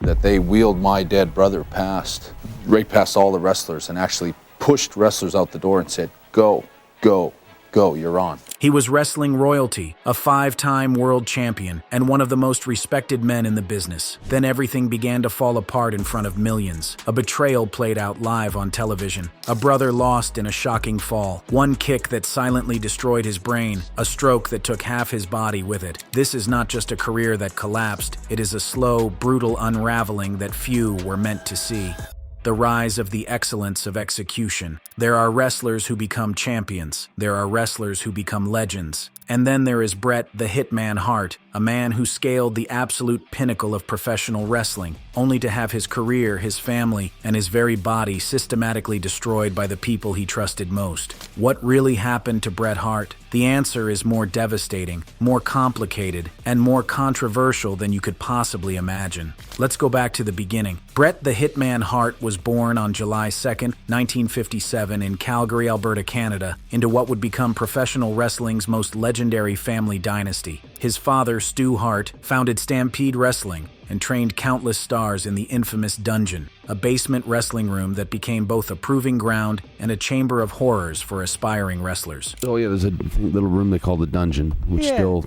that they wheeled my dead brother right past all the wrestlers, and actually pushed wrestlers out the door and said, "Go, go, go, you're on." He was wrestling royalty, a 5-time world champion, and one of the most respected men in the business. Then everything began to fall apart in front of millions. A betrayal played out live on television. A brother lost in a shocking fall. One kick that silently destroyed his brain. A stroke that took half his body with it. This is not just a career that collapsed. It is a slow, brutal unraveling that few were meant to see. The rise of the excellence of execution. There are wrestlers who become champions. There are wrestlers who become legends. And then there is Bret the Hitman Hart, a man who scaled the absolute pinnacle of professional wrestling, only to have his career, his family, and his very body systematically destroyed by the people he trusted most. What really happened to Bret Hart? The answer is more devastating, more complicated, and more controversial than you could possibly imagine. Let's go back to the beginning. Bret the Hitman Hart was born on July 2nd, 1957 in Calgary, Alberta, Canada, into what would become professional wrestling's most legendary family dynasty. His father, Stu Hart, founded Stampede Wrestling and trained countless stars in the infamous Dungeon, a basement wrestling room that became both a proving ground and a chamber of horrors for aspiring wrestlers. Oh yeah, there's a little room they call the Dungeon, which still,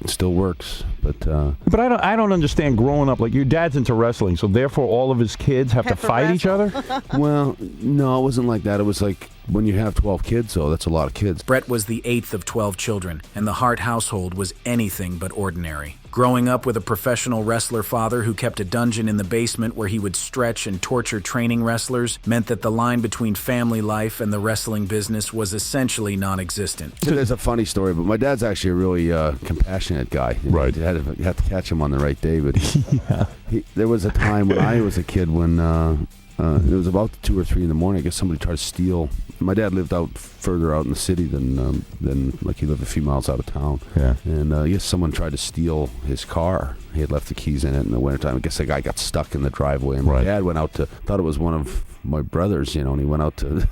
still works. But I don't understand growing up. Like, your dad's into wrestling, so therefore all of his kids have to fight each other? Well, no, it wasn't like that. It was like when you have 12 kids, though, that's a lot of kids. Bret was the 8th of 12 children, and the Hart household was anything but ordinary. Growing up with a professional wrestler father who kept a dungeon in the basement where he would stretch and torture training wrestlers meant that the line between family life and the wrestling business was essentially non-existent. There's a funny story, but my dad's actually a really compassionate guy. Right. You had to catch him on the right day, but there was a time when I was a kid when it was about 2 or 3 in the morning. I guess somebody tried to steal. My dad lived out further out in the city than like he lived a few miles out of town. Yeah. And I guess someone tried to steal his car. He had left the keys in it in the wintertime. I guess the guy got stuck in the driveway. And my dad went out thought it was one of my brothers, and he went out to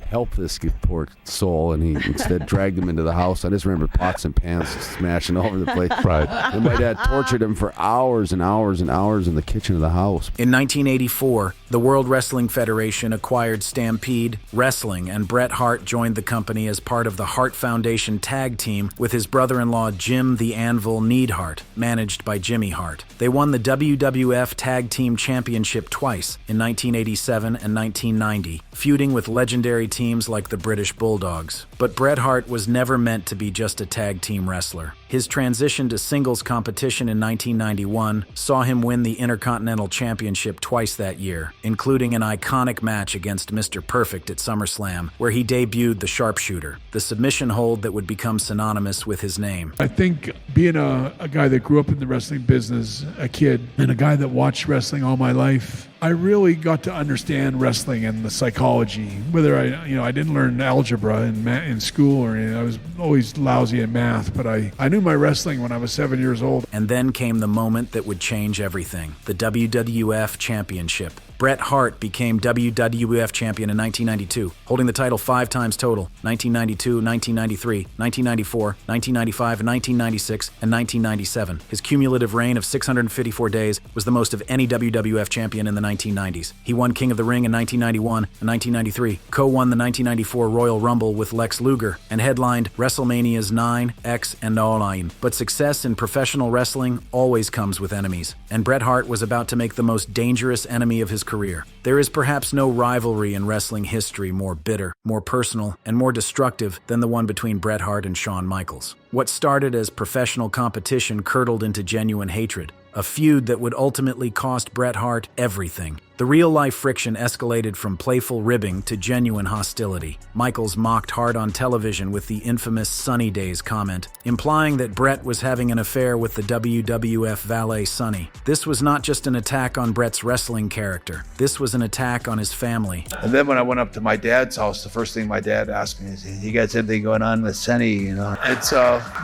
help this poor soul, and he instead dragged him into the house. I just remember pots and pans smashing all over the place. Right. And my dad tortured him for hours and hours and hours in the kitchen of the house. In 1984, the World Wrestling Federation acquired Stampede Wrestling, and Bret Hart joined the company as part of the Hart Foundation tag team with his brother-in-law Jim the Anvil Neidhart, managed by Jimmy Hart. They won the WWF Tag Team Championship twice, in 1987 and 1990, feuding with legendary teams like the British Bulldogs. But Bret Hart was never meant to be just a tag team wrestler. His transition to singles competition in 1991 saw him win the Intercontinental Championship twice that year, including an iconic match against Mr. Perfect at SummerSlam, where he debuted the Sharpshooter, the submission hold that would become synonymous with his name. I think being a guy that grew up in the wrestling business, a kid, and a guy that watched wrestling all my life, I really got to understand wrestling and the psychology. Whether I didn't learn algebra in school or anything. I was always lousy at math, but I knew my wrestling when I was 7 years old. And then came the moment that would change everything: the WWF Championship. Bret Hart became WWF champion in 1992, holding the title 5 times total: 1992, 1993, 1994, 1995, and 1996, and 1997. His cumulative reign of 654 days was the most of any WWF champion in the 1990s. He won King of the Ring in 1991 and 1993, co-won the 1994 Royal Rumble with Lex Luger, and headlined WrestleManias 9, X, and 9. But success in professional wrestling always comes with enemies, and Bret Hart was about to make the most dangerous enemy of his career. There is perhaps no rivalry in wrestling history more bitter, more personal, and more destructive than the one between Bret Hart and Shawn Michaels. What started as professional competition curdled into genuine hatred, a feud that would ultimately cost Bret Hart everything. The real-life friction escalated from playful ribbing to genuine hostility. Michaels mocked Hart on television with the infamous Sunny Days comment, implying that Bret was having an affair with the WWF valet Sunny. This was not just an attack on Bret's wrestling character. This was an attack on his family. And then when I went up to my dad's house, the first thing my dad asked me is, "You got something going on with Sunny?" It's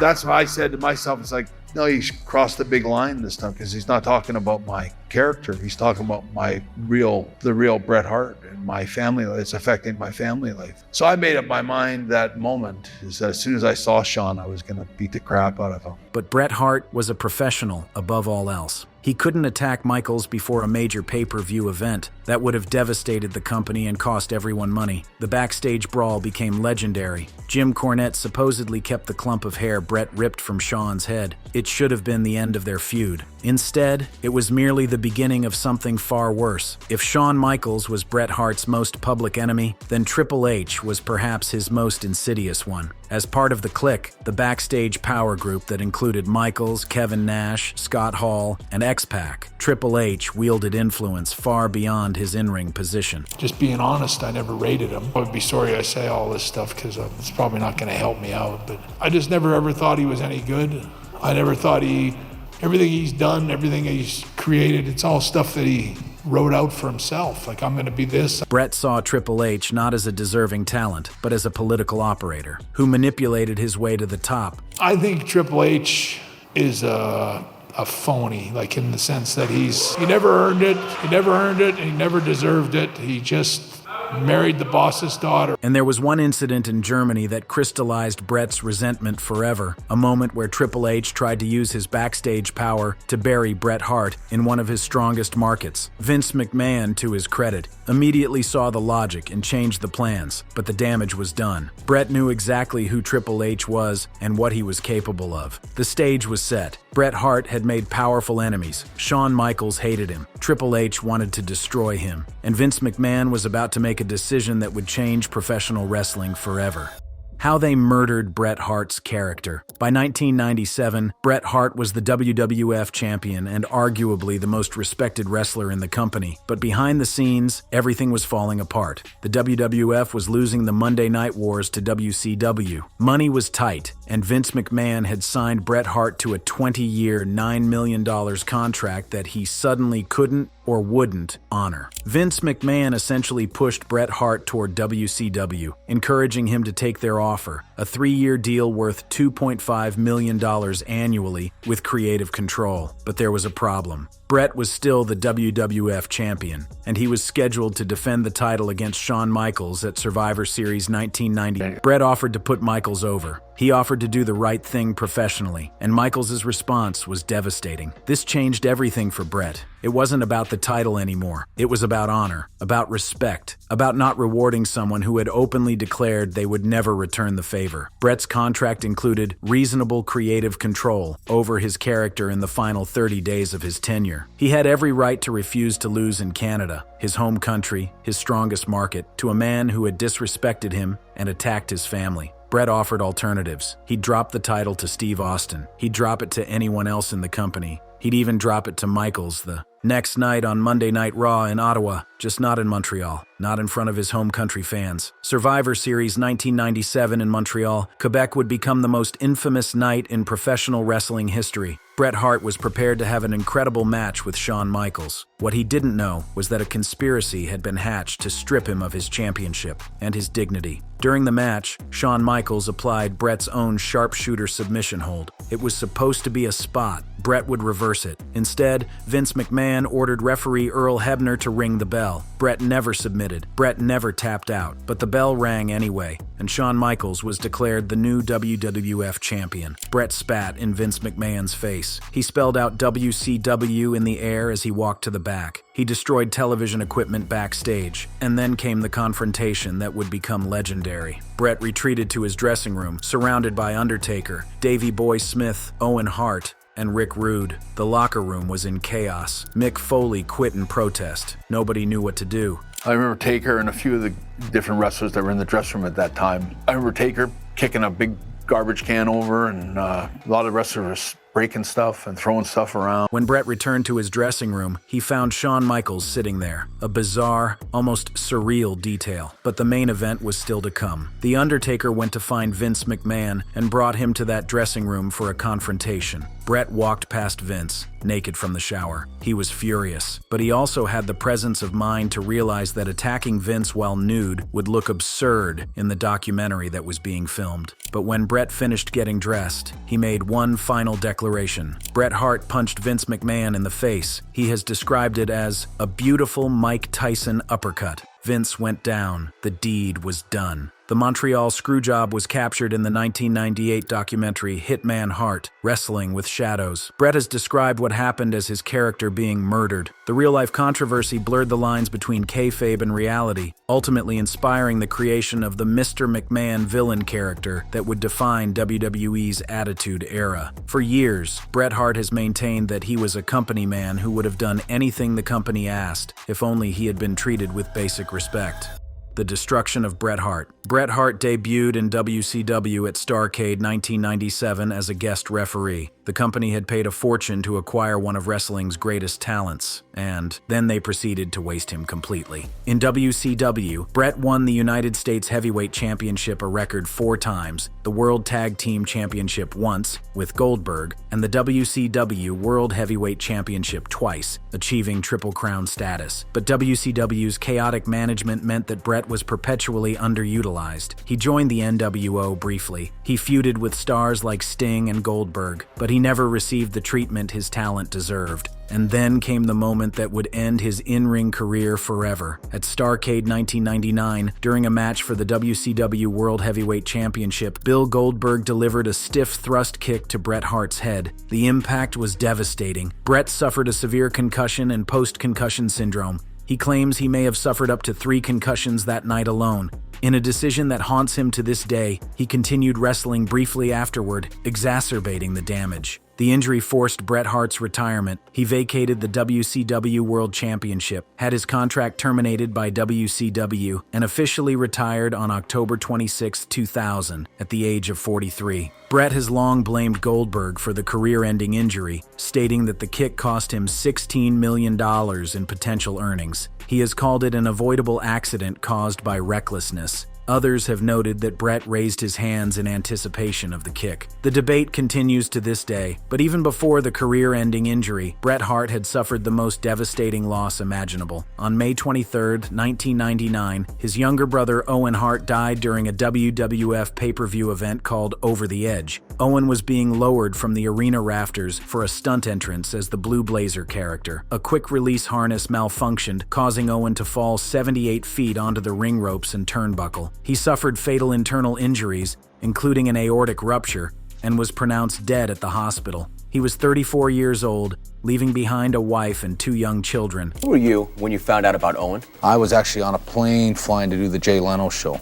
that's why I said to myself, it's like, no, he's crossed the big line this time, because he's not talking about my character. He's talking about the real Bret Hart and my family. It's affecting my family life. So I made up my mind that moment is that as soon as I saw Shawn, I was going to beat the crap out of him. But Bret Hart was a professional above all else. He couldn't attack Michaels before a major pay-per-view event. That would have devastated the company and cost everyone money. The backstage brawl became legendary. Jim Cornette supposedly kept the clump of hair Bret ripped from Shawn's head. It should have been the end of their feud. Instead, it was merely the beginning of something far worse. If Shawn Michaels was Bret Hart's most public enemy, then Triple H was perhaps his most insidious one. As part of the Clique, the backstage power group that included Michaels, Kevin Nash, Scott Hall, and X-Pac, Triple H wielded influence far beyond his in-ring position. Just being honest, I never rated him. I would be sorry I say all this stuff because it's probably not going to help me out, but I just never ever thought he was any good. I never thought everything he's done, everything he's created, it's all stuff that he wrote out for himself. Like, I'm going to be this. Bret saw Triple H not as a deserving talent, but as a political operator who manipulated his way to the top. I think Triple H is a phony, like in the sense that he never earned it, and he never deserved it. He just married the boss's daughter. And there was one incident in Germany that crystallized Bret's resentment forever, a moment where Triple H tried to use his backstage power to bury Bret Hart in one of his strongest markets. Vince McMahon, to his credit, immediately saw the logic and changed the plans, but the damage was done. Bret knew exactly who Triple H was and what he was capable of. The stage was set. Bret Hart had made powerful enemies. Shawn Michaels hated him. Triple H wanted to destroy him. And Vince McMahon was about to make a decision that would change professional wrestling forever. How they murdered Bret Hart's character. By 1997, Bret Hart was the WWF champion and arguably the most respected wrestler in the company. But behind the scenes, everything was falling apart. The WWF was losing the Monday Night Wars to WCW. Money was tight, and Vince McMahon had signed Bret Hart to a 20-year, $9 million contract that he suddenly couldn't or wouldn't honor. Vince McMahon essentially pushed Bret Hart toward WCW, encouraging him to take their offer, a 3-year deal worth $2.5 million annually with creative control. But there was a problem. Bret was still the WWF champion, and he was scheduled to defend the title against Shawn Michaels at Survivor Series 1990. Bret offered to put Michaels over. He offered to do the right thing professionally, and Michaels' response was devastating. This changed everything for Bret. It wasn't about the title anymore. It was about honor, about respect, about not rewarding someone who had openly declared they would never return the favor. Bret's contract included reasonable creative control over his character in the final 30 days of his tenure. He had every right to refuse to lose in Canada, his home country, his strongest market, to a man who had disrespected him and attacked his family. Bret offered alternatives. He'd drop the title to Steve Austin. He'd drop it to anyone else in the company. He'd even drop it to Michaels the next night on Monday Night Raw in Ottawa, just not in Montreal, not in front of his home country fans. Survivor Series 1997 in Montreal, Quebec would become the most infamous night in professional wrestling history. Bret Hart was prepared to have an incredible match with Shawn Michaels. What he didn't know was that a conspiracy had been hatched to strip him of his championship and his dignity. During the match, Shawn Michaels applied Bret's own sharpshooter submission hold. It was supposed to be a spot. Bret would reverse it. Instead, Vince McMahon ordered referee Earl Hebner to ring the bell. Bret never submitted. Bret never tapped out. But the bell rang anyway, and Shawn Michaels was declared the new WWF champion. Bret spat in Vince McMahon's face. He spelled out WCW in the air as he walked to the back. He destroyed television equipment backstage, and then came the confrontation that would become legendary. Bret retreated to his dressing room, surrounded by Undertaker, Davey Boy Smith, Owen Hart, and Rick Rude. The locker room was in chaos. Mick Foley quit in protest. Nobody knew what to do. I remember Taker and a few of the different wrestlers that were in the dressing room at that time. I remember Taker kicking a big garbage can over, and a lot of wrestlers breaking stuff and throwing stuff around. When Bret returned to his dressing room, he found Shawn Michaels sitting there, a bizarre, almost surreal detail. But the main event was still to come. The Undertaker went to find Vince McMahon and brought him to that dressing room for a confrontation. Bret walked past Vince, naked from the shower. He was furious, but he also had the presence of mind to realize that attacking Vince while nude would look absurd in the documentary that was being filmed. But when Bret finished getting dressed, he made one final declaration. Bret Hart punched Vince McMahon in the face. He has described it as a beautiful Mike Tyson uppercut. Vince went down. The deed was done. The Montreal screwjob was captured in the 1998 documentary Hitman Hart, Wrestling with Shadows. Bret has described what happened as his character being murdered. The real-life controversy blurred the lines between kayfabe and reality, ultimately inspiring the creation of the Mr. McMahon villain character that would define WWE's Attitude Era. For years, Bret Hart has maintained that he was a company man who would have done anything the company asked, if only he had been treated with basic respect. The destruction of Bret Hart. Bret Hart debuted in WCW at Starrcade 1997 as a guest referee. The company had paid a fortune to acquire one of wrestling's greatest talents, and then they proceeded to waste him completely. In WCW, Bret won the United States Heavyweight Championship a record 4 times, the World Tag Team Championship once, with Goldberg, and the WCW World Heavyweight Championship twice, achieving Triple Crown status. But WCW's chaotic management meant that Bret was perpetually underutilized. He joined the NWO briefly. He feuded with stars like Sting and Goldberg, but he never received the treatment his talent deserved. And then came the moment that would end his in-ring career forever. At Starrcade 1999, during a match for the WCW World Heavyweight Championship, Bill Goldberg delivered a stiff thrust kick to Bret Hart's head. The impact was devastating. Bret suffered a severe concussion and post-concussion syndrome. He claims he may have suffered up to 3 concussions that night alone. In a decision that haunts him to this day, he continued wrestling briefly afterward, exacerbating the damage. The injury forced Bret Hart's retirement. He vacated the WCW World Championship, had his contract terminated by WCW, and officially retired on October 26, 2000, at the age of 43. Bret has long blamed Goldberg for the career-ending injury, stating that the kick cost him $16 million in potential earnings. He has called it an avoidable accident caused by recklessness. Others have noted that Bret raised his hands in anticipation of the kick. The debate continues to this day, but even before the career-ending injury, Bret Hart had suffered the most devastating loss imaginable. On May 23, 1999, his younger brother Owen Hart died during a WWF pay-per-view event called Over the Edge. Owen was being lowered from the arena rafters for a stunt entrance as the Blue Blazer character. A quick-release harness malfunctioned, causing Owen to fall 78 feet onto the ring ropes and turnbuckle. He suffered fatal internal injuries, including an aortic rupture, and was pronounced dead at the hospital. He was 34 years old, leaving behind a wife and 2 young children. Who were you when you found out about Owen? I was actually on a plane flying to do the Jay Leno show,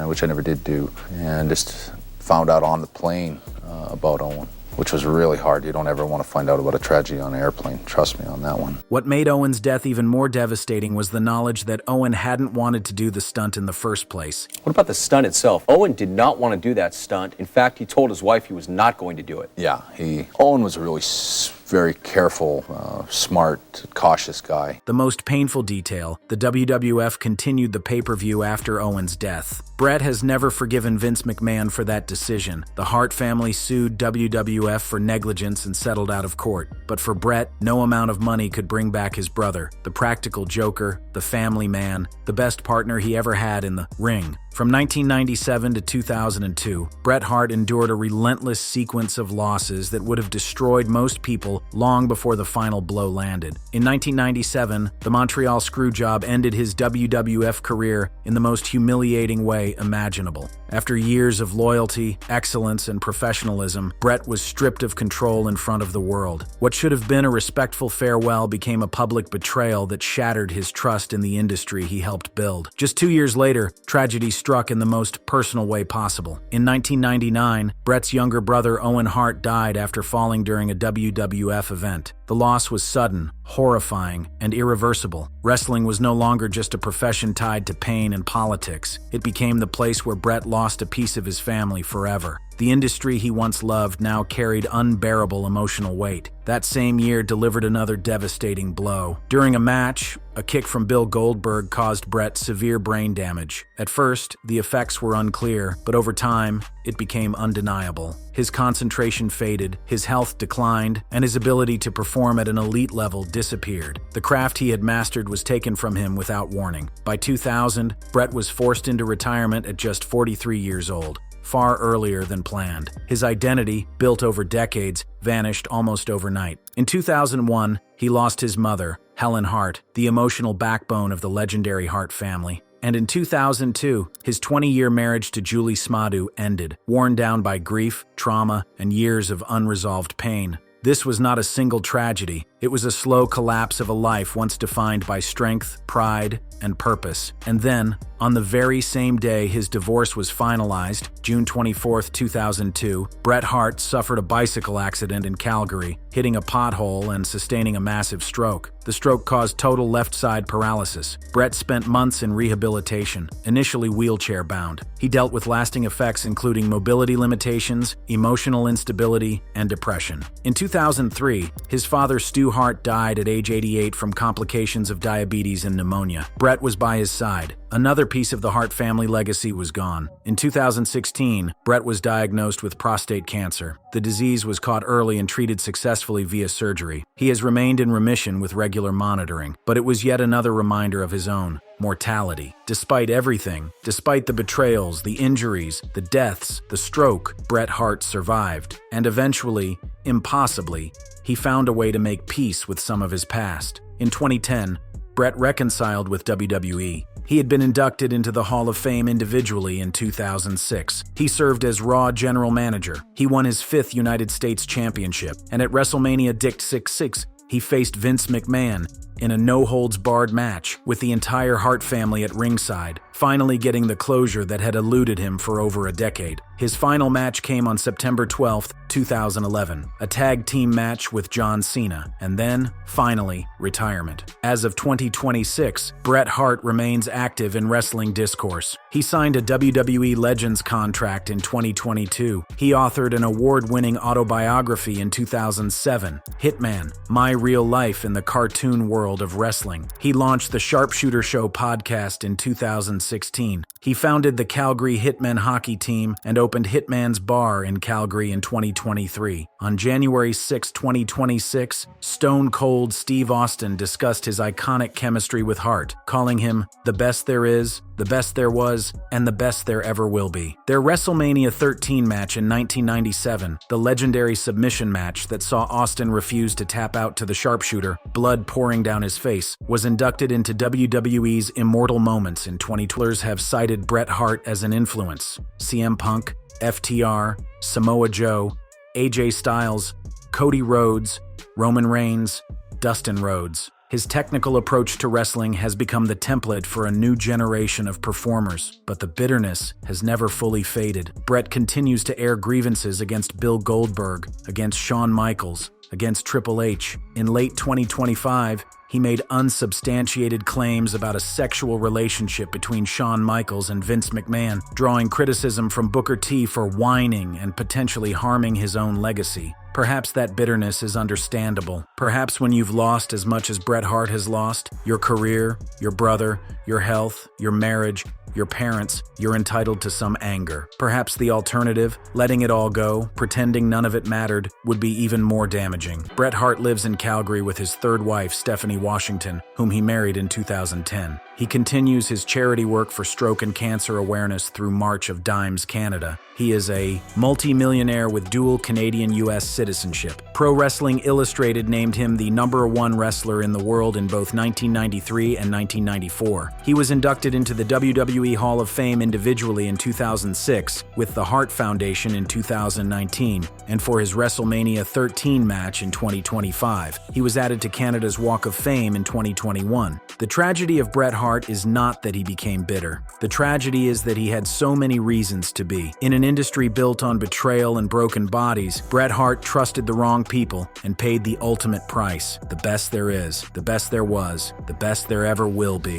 which I never did do, and just found out on the plane about Owen, which was really hard. You don't ever want to find out about a tragedy on an airplane. Trust me on that one. What made Owen's death even more devastating was the knowledge that Owen hadn't wanted to do the stunt in the first place. What about the stunt itself? Owen did not want to do that stunt. In fact, he told his wife he was not going to do it. Yeah, Owen was a really very careful, smart, cautious guy. The most painful detail, the WWF continued the pay-per-view after Owen's death. Bret has never forgiven Vince McMahon for that decision. The Hart family sued WWF for negligence and settled out of court. But for Bret, no amount of money could bring back his brother, the practical joker, the family man, the best partner he ever had in the ring. From 1997 to 2002, Bret Hart endured a relentless sequence of losses that would have destroyed most people long before the final blow landed. In 1997, the Montreal screwjob ended his WWF career in the most humiliating way imaginable. After years of loyalty, excellence, and professionalism, Bret was stripped of control in front of the world. What should have been a respectful farewell became a public betrayal that shattered his trust in the industry he helped build. Just 2 years later, tragedy struck in the most personal way possible. In 1999, Bret's younger brother Owen Hart died after falling during a WWF event. The loss was sudden, horrifying, and irreversible. Wrestling was no longer just a profession tied to pain and politics. It became the place where Bret lost a piece of his family forever. The industry he once loved now carried unbearable emotional weight. That same year delivered another devastating blow. During a match, a kick from Bill Goldberg caused Bret severe brain damage. At first, the effects were unclear, but over time, it became undeniable. His concentration faded, his health declined, and his ability to perform at an elite level disappeared. The craft he had mastered was taken from him without warning. By 2000, Bret was forced into retirement at just 43 years old. Far earlier than planned. His identity, built over decades, vanished almost overnight. In 2001, he lost his mother, Helen Hart, the emotional backbone of the legendary Hart family. And in 2002, his 20-year marriage to Julie Smadu ended, worn down by grief, trauma, and years of unresolved pain. This was not a single tragedy. It was a slow collapse of a life once defined by strength, pride, and purpose. And then, on the very same day his divorce was finalized, June 24, 2002, Bret Hart suffered a bicycle accident in Calgary, hitting a pothole and sustaining a massive stroke. The stroke caused total left side paralysis. Bret spent months in rehabilitation, initially wheelchair-bound. He dealt with lasting effects including mobility limitations, emotional instability, and depression. In 2003, his father Stu Hart died at age 88 from complications of diabetes and pneumonia. Bret was by his side. Another piece of the Hart family legacy was gone. In 2016, Bret was diagnosed with prostate cancer. The disease was caught early and treated successfully via surgery. He has remained in remission with regular monitoring, but it was yet another reminder of his own mortality. Despite everything, despite the betrayals, the injuries, the deaths, the stroke, Bret Hart survived. And eventually, impossibly, he found a way to make peace with some of his past. In 2010, Bret reconciled with WWE. He had been inducted into the Hall of Fame individually in 2006. He served as Raw General Manager. He won his 5th United States Championship. And at WrestleMania Dick 66, he faced Vince McMahon in a no-holds-barred match with the entire Hart family at ringside, finally getting the closure that had eluded him for over a decade. His final match came on September 12, 2011, a tag team match with John Cena, and then, finally, retirement. As of 2026, Bret Hart remains active in wrestling discourse. He signed a WWE Legends contract in 2022. He authored an award-winning autobiography in 2007, Hitman: My Real Life in the Cartoon World of Wrestling. He launched the Sharpshooter Show podcast in 2016. He founded the Calgary Hitmen hockey team and opened Hitman's Bar in Calgary in 2023. On January 6, 2026, Stone Cold Steve Austin discussed his iconic chemistry with Hart, calling him the best there is, the best there was, and the best there ever will be. Their WrestleMania 13 match in 1997, the legendary submission match that saw Austin refuse to tap out to the sharpshooter, blood pouring down his face, was inducted into WWE's Immortal Moments in 2012. Have cited Bret Hart as an influence. CM Punk, FTR, Samoa Joe, AJ Styles, Cody Rhodes, Roman Reigns, Dustin Rhodes. His technical approach to wrestling has become the template for a new generation of performers, but the bitterness has never fully faded. Bret continues to air grievances against Bill Goldberg, against Shawn Michaels, against Triple H. In late 2025, he made unsubstantiated claims about a sexual relationship between Shawn Michaels and Vince McMahon, drawing criticism from Booker T for whining and potentially harming his own legacy. Perhaps that bitterness is understandable. Perhaps when you've lost as much as Bret Hart has lost, your career, your brother, your health, your marriage, your parents, you're entitled to some anger. Perhaps the alternative, letting it all go, pretending none of it mattered, would be even more damaging. Bret Hart lives in Calgary with his third wife, Stephanie Washington, whom he married in 2010. He continues his charity work for stroke and cancer awareness through March of Dimes Canada. He is a multi-millionaire with dual Canadian-U.S. citizenship. Pro Wrestling Illustrated named him the #1 wrestler in the world in both 1993 and 1994. He was inducted into the WWE Hall of Fame individually in 2006, with the Hart Foundation in 2019, and for his WrestleMania 13 match in 2025. He was added to Canada's Walk of Fame in 2021. The tragedy of Bret Hart is not that he became bitter. The tragedy is that he had so many reasons to be. In an industry built on betrayal and broken bodies, Bret Hart trusted the wrong people and paid the ultimate price. The best there is, the best there was, the best there ever will be.